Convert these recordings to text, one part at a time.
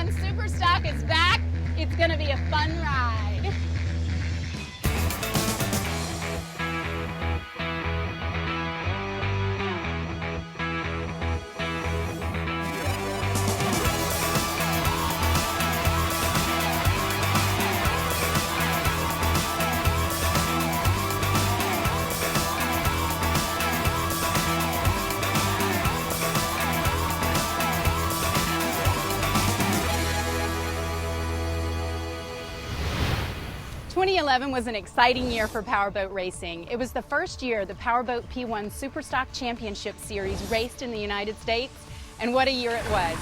P1 SuperStock is back. It's going to be a fun ride. '11 was an exciting year for powerboat racing. It was the first year the Powerboat P1 SuperStock Championship Series raced in the United States, and what a year it was.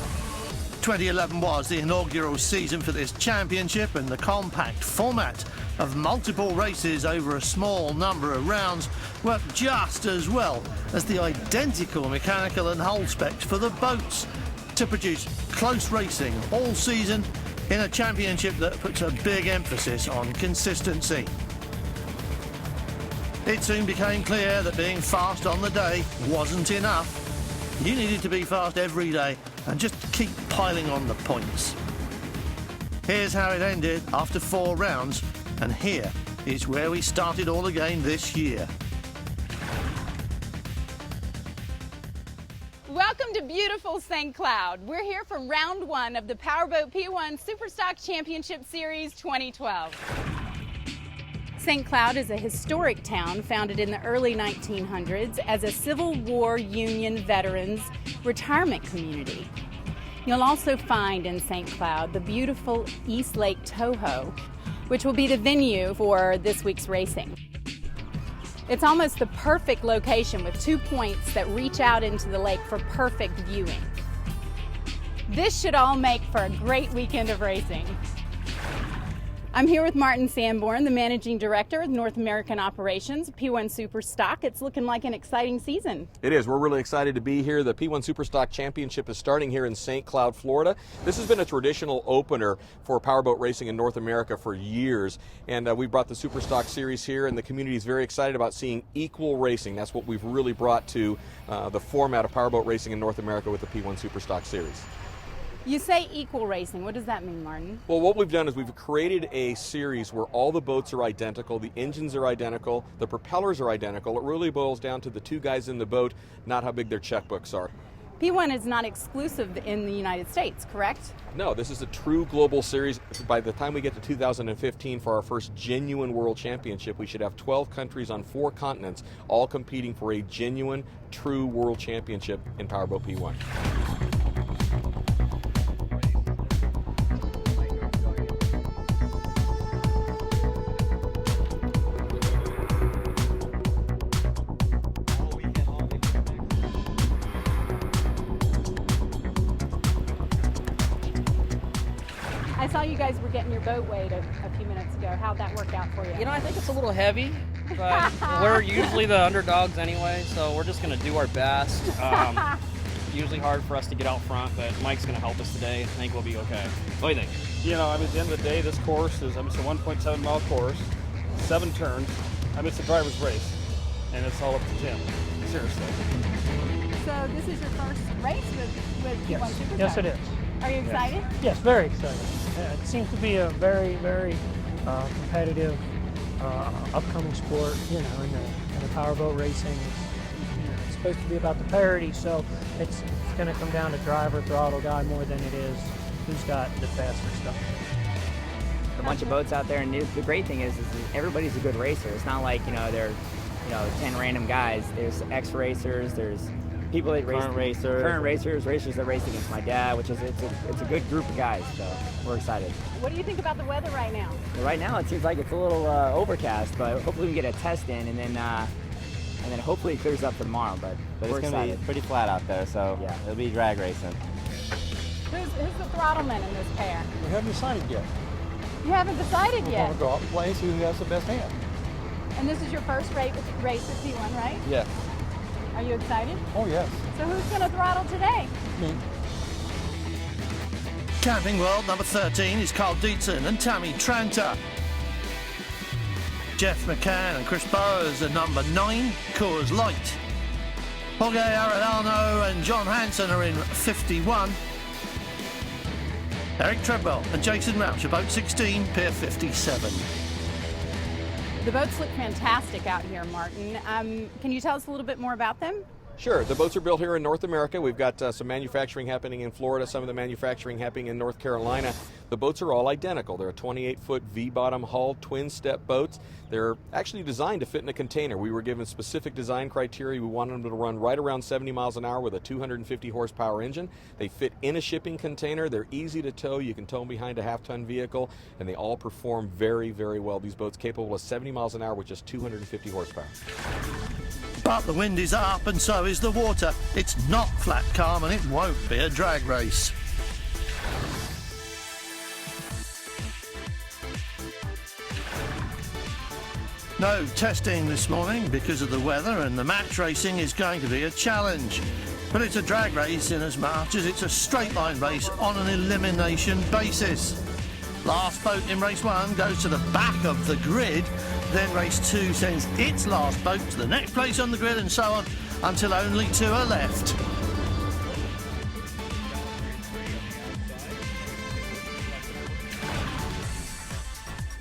2011 was the inaugural season for this championship, and the compact format of multiple races over a small number of rounds worked just as well as the identical mechanical and hull specs for the boats to produce close racing all season in a championship that puts a big emphasis on consistency. It soon became clear that being fast on the day wasn't enough. You needed to be fast every day and just keep piling on the points. Here's how it ended after 4 rounds, and here is where we started all again this year. Welcome to beautiful St. Cloud. We're here for round 1 of the Powerboat P1 SuperStock Championship Series 2012. St. Cloud is a historic town founded in the early 1900s as a Civil War Union veterans retirement community. You'll also find in St. Cloud the beautiful East Lake Toho, which will be the venue for this week's racing. It's almost the perfect location with 2 points that reach out into the lake for perfect viewing. This should all make for a great weekend of racing. I'm here with Martin Sanborn, the Managing Director of North American Operations, P1 SuperStock. It's looking like an exciting season. It is. We're really excited to be here. The P1 SuperStock Championship is starting here in St. Cloud, Florida. This has been a traditional opener for powerboat racing in North America for years. And we brought the SuperStock series here, and the community is very excited about seeing equal racing. That's what we've really brought to the format of powerboat racing in North America with the P1 SuperStock series. You say equal racing. What does that mean, Martin? Well, what we've done is we've created a series where all the boats are identical, the engines are identical, the propellers are identical. It really boils down to the 2 guys in the boat, not how big their checkbooks are. P1 is not exclusive in the United States, correct? No, this is a true global series. By the time we get to 2015 for our first genuine world championship, we should have 12 countries on 4 continents all competing for a genuine, true world championship in Powerboat P1. I saw you guys were getting your boat weighed a few minutes ago. How'd that work out for you? You know, I think it's a little heavy, but we're usually the underdogs anyway, so we're just going to do our best. Usually hard for us to get out front, but Mike's going to help us today. I think we'll be okay. What do you think? You know, I mean, at the end of the day, this course is, it's a 1.7 mile course, 7 turns. It's a driver's race, and it's all up to Jim. Seriously. So this is your first race with P1 SuperStock? Yes, it is. Are you excited? Yes, very excited. It seems to be a very, very competitive, upcoming sport, you know, in the powerboat racing. It's supposed to be about the parity, so it's going to come down to driver, throttle guy more than it is who's got the faster stuff. A bunch of boats out there, and the great thing is everybody's a good racer. It's not like, you know, they're 10 random guys. There's ex-racers, there's people that race, current racers that race against my dad, which is it's a good group of guys. So we're excited. What do you think about the weather right now? Right now it seems like it's a little overcast, but hopefully we can get a test in, and then hopefully it clears up for tomorrow. But it's going to be pretty flat out there, so yeah, it'll be drag racing. Who's the throttleman in this pair? We haven't decided yet. You haven't decided We're yet? going to go out and play and see who has the best hand. And this is your first race with P1, right? Yes. Are you excited? Oh, yes. So who's going to throttle today? Me. Camping World number 13 is Carl Dietzen and Tammy Tranter. Jeff McCann and Chris Burrows are number 9, Coors Light. Jorge Arellano and John Hansen are in 51. Eric Treadwell and Jason Rauch, boat 16, Pier 57. The boats look fantastic out here, Martin. Can you tell us a little bit more about them? Sure. The boats are built here in North America. We've got some manufacturing happening in Florida, some of the manufacturing happening in North Carolina. The boats are all identical. They're a 28-foot V-bottom hull, twin-step boats. They're actually designed to fit in a container. We were given specific design criteria. We wanted them to run right around 70 miles an hour with a 250 horsepower engine. They fit in a shipping container. They're easy to tow. You can tow them behind a half-ton vehicle, and they all perform very, very well. These boats capable of 70 miles an hour with just 250 horsepower. But the wind is up and so is the water. It's not flat calm and it won't be a drag race. No testing this morning because of the weather, and the match racing is going to be a challenge. But it's a drag race in as much as it's a straight line race on an elimination basis. Last boat in race 1 goes to the back of the grid, then race 2 sends its last boat to the next place on the grid, and so on until only 2 are left.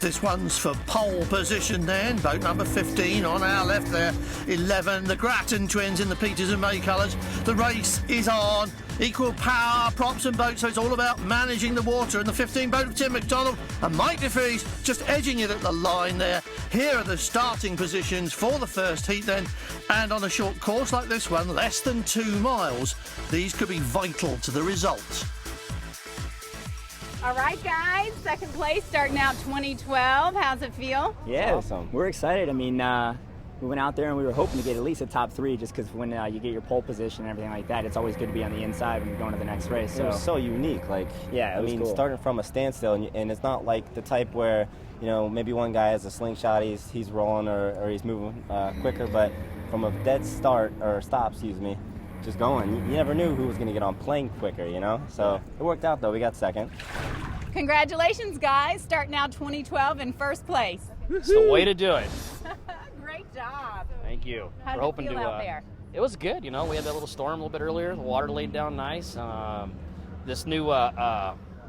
This one's for pole position then. Boat number 15 on our left there. 11, the Grattan twins in the Peters and May colours. The race is on. Equal power, props and boats, so it's all about managing the water. And the 15 boat of Tim McDonald and Mike DeFries just edging it at the line there. Here are the starting positions for the first heat then. And on a short course like this one, less than 2 miles, these could be vital to the result. All right, guys, second place starting out 2012. How's it feel? Yeah, Awesome. We're excited. I mean, we went out there and we were hoping to get at least a top 3, just because when you get your pole position and everything like that, it's always good to be on the inside when you're going to the next race. It was so unique. Like, yeah, I mean, starting from a standstill, and it's not like the type where, you know, maybe one guy has a slingshot, he's rolling or he's moving quicker, but from a dead start or stop, just going. You never knew who was going to get on plane quicker, you know? So it worked out, though. We got second. Congratulations, guys. Starting out 2012 in first place. It's the way to do it. Great job. Thank you. How We're did hoping it feel to. out there? It was good. You know, we had that little storm a little bit earlier. The water laid down nice. This new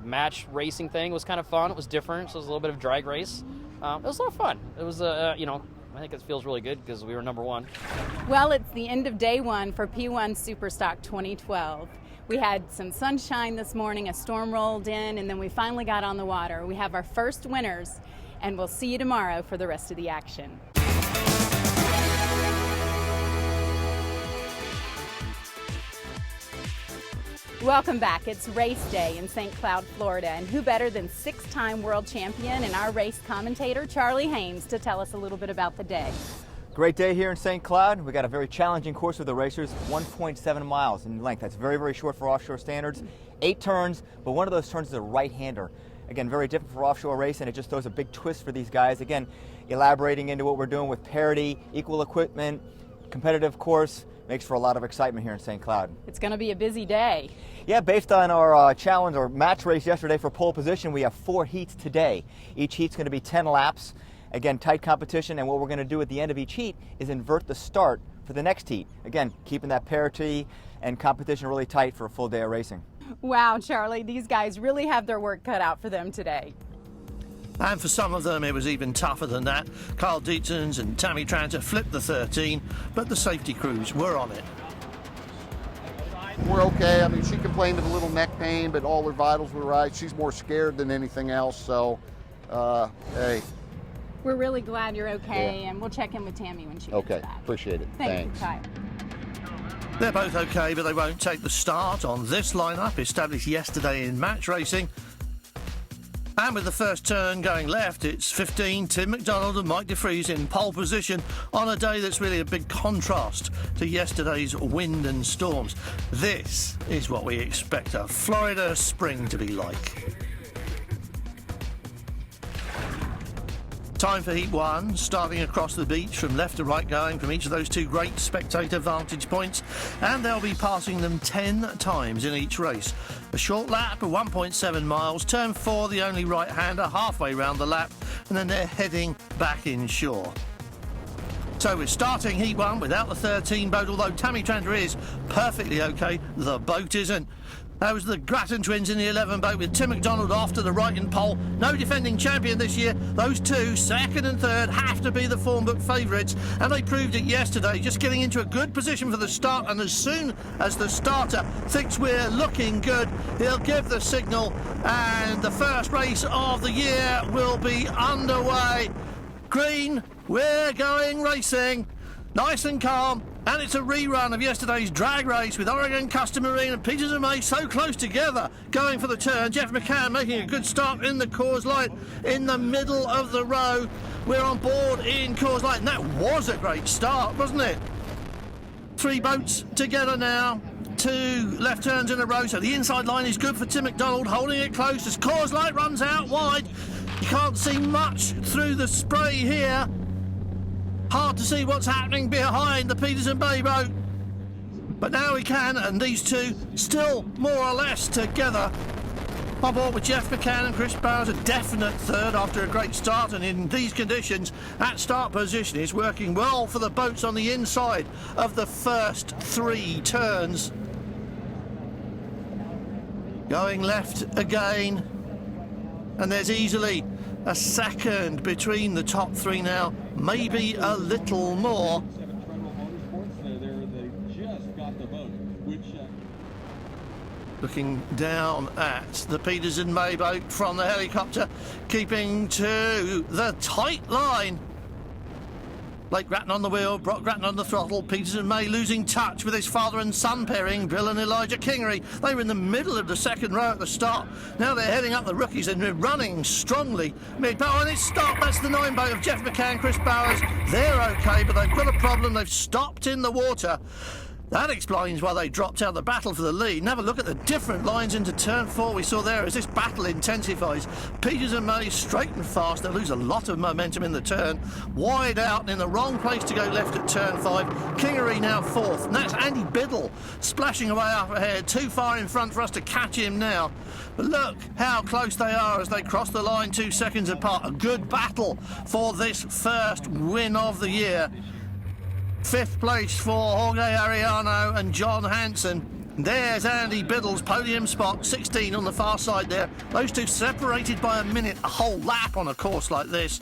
match racing thing was kind of fun. It was different, so it was a little bit of drag race. It was a lot of fun. It was, you know, I think it feels really good because we were number 1. Well, it's the end of day 1 for P1 SuperStock 2012. We had some sunshine this morning, a storm rolled in, and then we finally got on the water. We have our first winners, and we'll see you tomorrow for the rest of the action. Welcome back. It's race day in St. Cloud, Florida, and who better than 6-time world champion and our race commentator, Charlie Hames, to tell us a little bit about the day. Great day here in St. Cloud. We got a very challenging course with the racers, 1.7 miles in length. That's very, very short for offshore standards. 8 turns, but one of those turns is a right-hander. Again, very different for offshore racing. It just throws a big twist for these guys. Again, elaborating into what we're doing with parity, equal equipment, competitive course, makes for a lot of excitement here in St. Cloud. It's going to be a busy day. Yeah, based on our challenge or match race yesterday for pole position, we have 4 heats today. Each heat's going to be 10 laps. Again, tight competition, and what we're going to do at the end of each heat is invert the start for the next heat. Again, keeping that parity and competition really tight for a full day of racing. Wow, Charlie, these guys really have their work cut out for them today. And for some of them, it was even tougher than that. Carl Dietzens and Tammy Tranter flipped the 13, but the safety crews were on it. We're okay. I mean, she complained of a little neck pain, but all her vitals were right. She's more scared than anything else, so, hey. We're really glad you're okay, Yeah. and we'll check in with Tammy when she Okay, gets back. appreciate it. Thanks. Thanks. Bye. They're both okay, but they won't take the start on this lineup established yesterday in match racing. And with the first turn going left, it's 15, Tim McDonald and Mike DeFries in pole position on a day that's really a big contrast to yesterday's wind and storms. This is what we expect a Florida spring to be like. Time for Heat 1, starting across the beach from left to right, going from each of those 2 great spectator vantage points, and they'll be passing them 10 times in each race. A short lap of 1.7 miles, turn 4, the only right-hander, halfway round the lap, and then they're heading back inshore. So we're starting Heat 1 without the 13 boat, although Tammy Tranter is perfectly okay, the boat isn't. That was the Grattan twins in the 11 boat with Tim McDonald off to the right in pole. No defending champion this year. Those two, second and third, have to be the form book favourites, and they proved it yesterday, just getting into a good position for the start. And as soon as the starter thinks we're looking good, he'll give the signal, and the first race of the year will be underway. Green, we're going racing. Nice and calm, and it's a rerun of yesterday's drag race with Oregon Custom Marine and Peters and May so close together going for the turn. Jeff McCann making a good start in the Coors Light in the middle of the row. We're on board in Coors Light, and that was a great start, wasn't it? 3 boats together now. 2 left turns in a row, so the inside line is good for Tim McDonald, holding it close as Coors Light runs out wide. You can't see much through the spray here. Hard to see what's happening behind the Peters and May boat. But now we can, and these two still more or less together. On board with Jeff McCann and Chris Bowers, a definite third after a great start, and in these conditions, that start position is working well for the boats on the inside of the first 3 turns. Going left again, and there's easily a second between the top 3 now, maybe a little more. Looking down at the Peters and May boat from the helicopter, keeping to the tight line. Blake Grattan on the wheel, Brock Grattan on the throttle, Peters and May losing touch with his father and son pairing, Bill and Elijah Kingery. They were in the middle of the second row at the start. Now they're heading up the rookies and they're running strongly. Mid-power, and it's stopped. That's the 9 boat of Jeff McCann, Chris Bowers. They're okay, but they've got a problem. They've stopped in the water. That explains why they dropped out the battle for the lead. And have a look at the different lines into turn 4 we saw there as this battle intensifies. Peters and May straight and fast. They lose a lot of momentum in the turn. Wide out and in the wrong place to go left at turn 5. Kingery now 4th. And that's Andy Biddle splashing away up ahead. Too far in front for us to catch him now. But look how close they are as they cross the line 2 seconds apart. A good battle for this first win of the year. 5th place for Jorge Ariano and John Hanson. There's Andy Biddle's podium spot, 16 on the far side there. Those two separated by a minute, a whole lap on a course like this.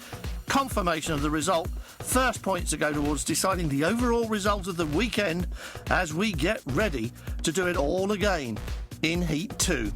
Confirmation of the result. First points to go towards deciding the overall result of the weekend as we get ready to do it all again in Heat 2.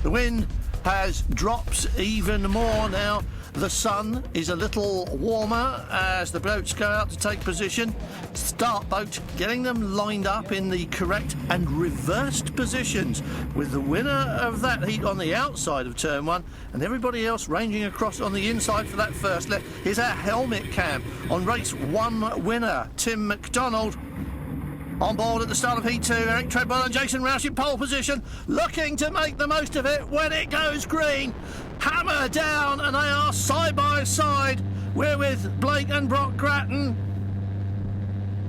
The wind has dropped even more now. The sun is a little warmer as the boats go out to take position. Start boat getting them lined up in the correct and reversed positions, with the winner of that heat on the outside of turn 1 and everybody else ranging across on the inside for that first left. Here's our helmet cam on race 1 winner, Tim McDonald. On board at the start of Heat 2, Eric Treadwell and Jason Roush in pole position, looking to make the most of it when it goes green. Hammer down, and they are side by side. We're with Blake and Brock Grattan.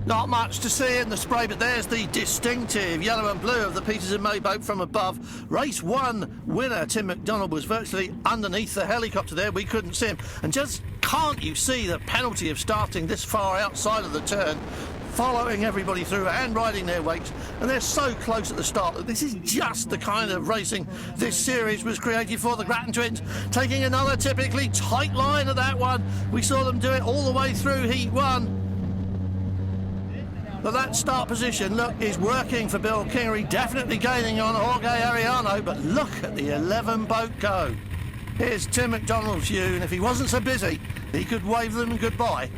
Not much to see in the spray, but there's the distinctive yellow and blue of the Peters and May boat from above. Race 1 winner, Tim McDonald, was virtually underneath the helicopter there. We couldn't see him. And just can't you see the penalty of starting this far outside of the turn, following everybody through and riding their weights, and they're so close at the start that this is just the kind of racing this series was created for. The Grattan twins taking another typically tight line of that one. We saw them do it all the way through Heat 1. But that start position, look, is working for Bill Kingery, definitely gaining on Jorge Ariano, but look at the 11 boat go. Here's Tim McDonald's view, and if he wasn't so busy, he could wave them goodbye.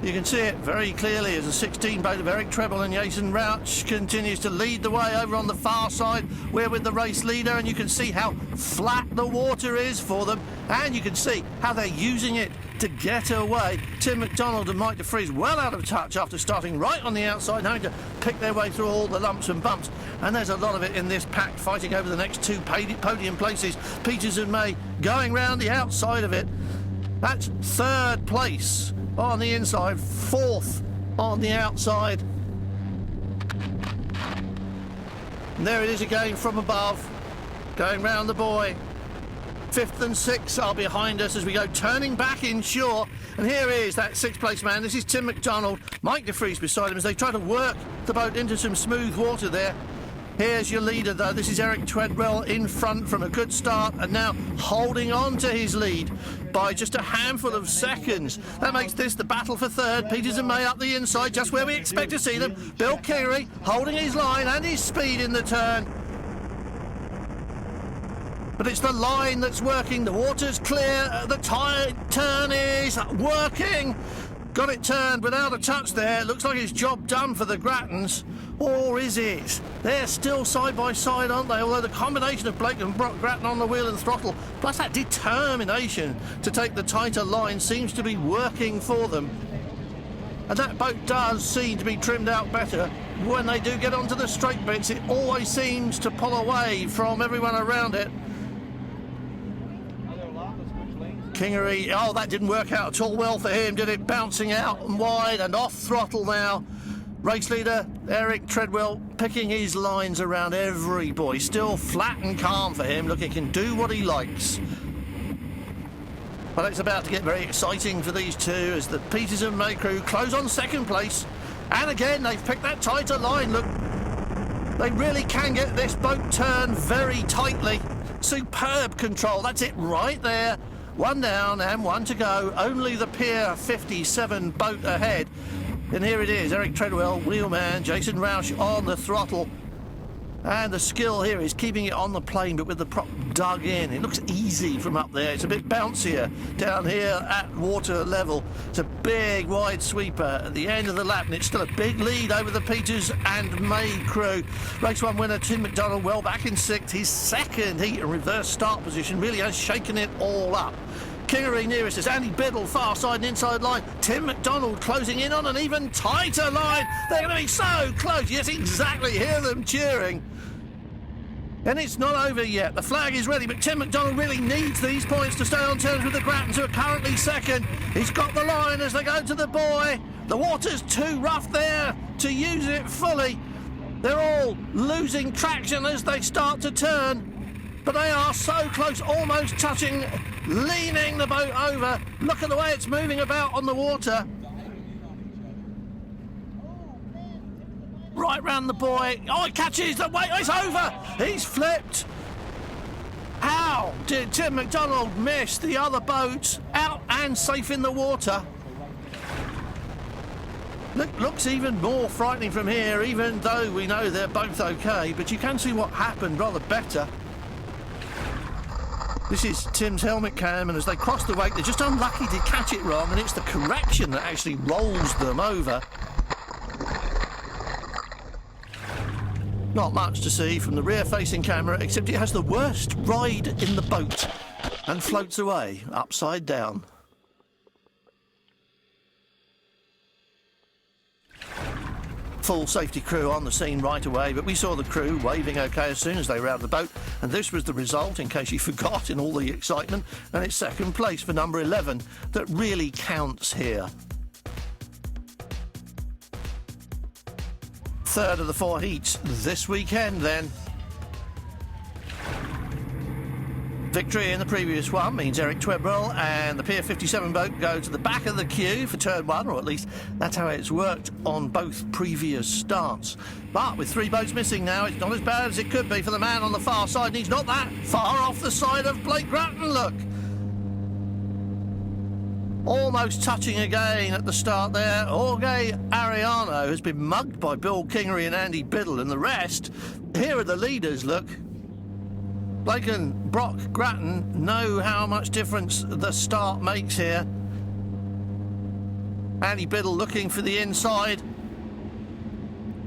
You can see it very clearly as the 16 boat of Eric Treble and Jason Roush continues to lead the way over on the far side. We're with the race leader, and you can see how flat the water is for them, and you can see how they're using it to get away. Tim McDonald and Mike DeFries well out of touch after starting right on the outside, having to pick their way through all the lumps and bumps, and there's a lot of it in this pack fighting over the next 2 podium places. Peters and May going round the outside of it. That's 3rd place on the inside, 4th on the outside. And there it is again from above, going round the buoy. 5th and 6th are behind us as we go turning back inshore. And here is that 6th place man. This is Tim McDonald. Mike DeFries beside him as they try to work the boat into some smooth water there. Here's your leader, though. This is Eric Treadwell in front from a good start and now holding on to his lead by just a handful of seconds. That makes this the battle for third. Peters and May up the inside, just where we expect to see them. Bill Kingery holding his line and his speed in the turn. But it's the line that's working. The water's clear. The turn is working. Got it turned without a touch there. Looks like it's job done for the Grattans. Or is it? They're still side by side, aren't they? Although the combination of Blake and Brock Grattan on the wheel and throttle, plus that determination to take the tighter line, seems to be working for them. And that boat does seem to be trimmed out better. When they do get onto the straight bits, it always seems to pull away from everyone around it. Kingery, oh, that didn't work out at all well for him, did it? Bouncing out and wide and off throttle now. Race leader Eric Treadwell picking his lines around every boy. Still flat and calm for him. Look, he can do what he likes. But it's about to get very exciting for these two as the Peters and May crew close on second place. And again, they've picked that tighter line. Look, they really can get this boat turned very tightly. Superb control. That's it right there. One down and one to go. Only the Pier 57 boat ahead. And here it is, Eric Treadwell, wheelman, Jason Roush on the throttle. And the skill here is keeping it on the plane, but with the prop dug in. It looks easy from up there. It's a bit bouncier down here at water level. It's a big, wide sweeper at the end of the lap, and it's still a big lead over the Peters and May crew. Race 1 winner Tim McDonald well back in sixth. His second heat and reverse start position really has shaken it all up. Kingery nearest is Andy Biddle, far side and inside line. Tim McDonald closing in on an even tighter line. They're going to be so close. Yes, exactly. Hear them cheering. And it's not over yet. The flag is ready, but Tim McDonald really needs these points to stay on terms with the Grattans, who are currently second. He's got the line as they go to the buoy. The water's too rough there to use it fully. They're all losing traction as they start to turn. But they are so close, almost touching, leaning the boat over. Look at the way it's moving about on the water. Right round the buoy. Oh, it catches the weight. It's over. He's flipped. How did Tim McDonald miss the other boats out and safe in the water? Looks even more frightening from here, even though we know they're both okay. But you can see what happened rather better. This is Tim's helmet cam, and as they cross the wake, they're just unlucky to catch it wrong, and it's the correction that actually rolls them over. Not much to see from the rear-facing camera, except it has the worst ride in the boat and floats away upside down. Full safety crew on the scene right away, but we saw the crew waving okay as soon as they were out of the boat, and this was the result, in case you forgot in all the excitement, and it's second place for number 11 that really counts here. Third of the 4 heats this weekend then. Victory in the previous one means Eric Treadwell and the Pier 57 boat go to the back of the queue for turn 1, or at least that's how it's worked on both previous starts. But with 3 boats missing now, it's not as bad as it could be for the man on the far side, and he's not that far off the side of Blake Grattan, look. Almost touching again at the start there. Jorge Ariano has been mugged by Bill Kingery and Andy Biddle, and the rest, here are the leaders, look. Blake and Brock Grattan know how much difference the start makes here. Andy Biddle looking for the inside.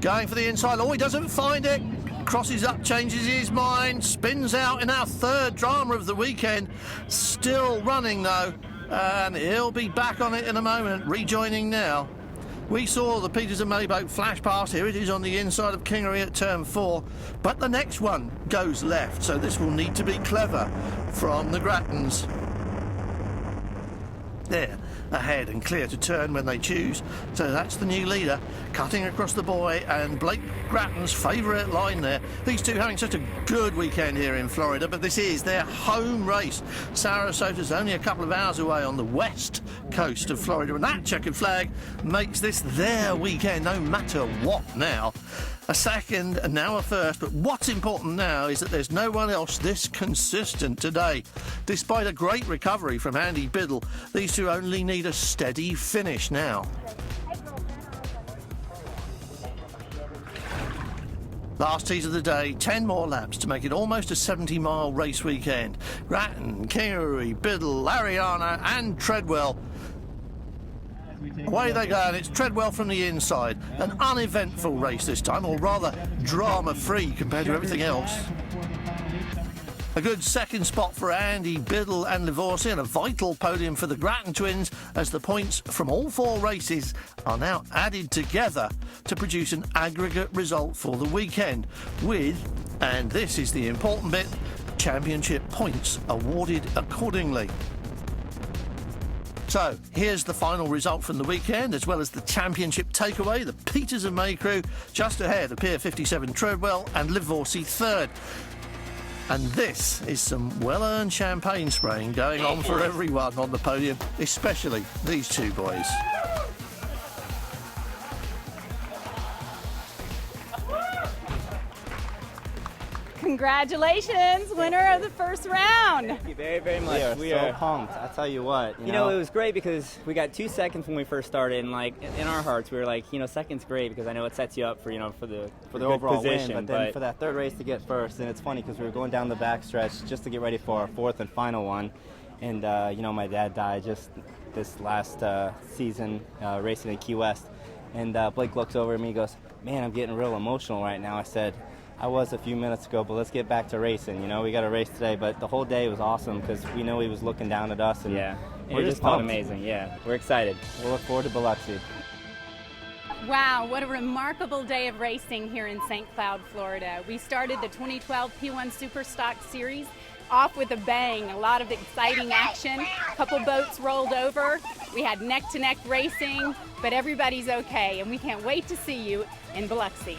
Going for the inside. Oh, he doesn't find it. Crosses up, changes his mind, spins out in our third drama of the weekend. Still running though, and he'll be back on it in a moment, rejoining now. We saw the Peters and May boat flash past. Here it is on the inside of Kingery at turn 4. But the next one goes left, so this will need to be clever from the Grattans. There. ahead and clear to turn when they choose. So that's the new leader, cutting across the buoy, and Blake Grattan's favourite line there. These two having such a good weekend here in Florida, but this is their home race. Sarasota's only a couple of hours away on the west coast of Florida, and that checkered flag makes this their weekend no matter what now. A second and now a first, but what's important now is that there's no one else this consistent today. Despite a great recovery from Andy Biddle, these two only need a steady finish now. Last tease of the day, 10 more laps to make it almost a 70-mile race weekend. Grattan, Kingery, Biddle, Ariana and Treadwell. Away they go, and it's Treadwell from the inside. An uneventful race this time, or rather drama-free compared to everything else. A good second spot for Andy Biddle and Livorsi, and a vital podium for the Grattan twins as the points from all 4 races are now added together to produce an aggregate result for the weekend with, and this is the important bit, championship points awarded accordingly. So, here's the final result from the weekend, as well as the championship takeaway. The Peters and May crew just ahead of Pier 57 Treadwell and Livorsi third. And this is some well-earned champagne spraying going on for everyone on the podium, especially these two boys. Congratulations, winner of the first round. Thank you very, very much. We are so pumped. I tell you what. You know, it was great because we got 2 seconds when we first started, and like in our hearts, we were like, second's great because I know it sets you up for for the overall position. Win. But then for that third race to get first, and it's funny because we were going down the back stretch just to get ready for our 4th and final one, and my dad died just this last season racing in Key West, and Blake looks over at me and goes, "Man, I'm getting real emotional right now." I said, I was a few minutes ago, but let's get back to racing. We got a race today, but the whole day was awesome because we know he was looking down at us, and it just felt amazing. Yeah, we're excited. We'll look forward to Biloxi. Wow, what a remarkable day of racing here in St. Cloud, Florida. We started the 2012 P1 SuperStock Series off with a bang. A lot of exciting action. A couple boats rolled over. We had neck-to-neck racing, but everybody's okay, and we can't wait to see you in Biloxi.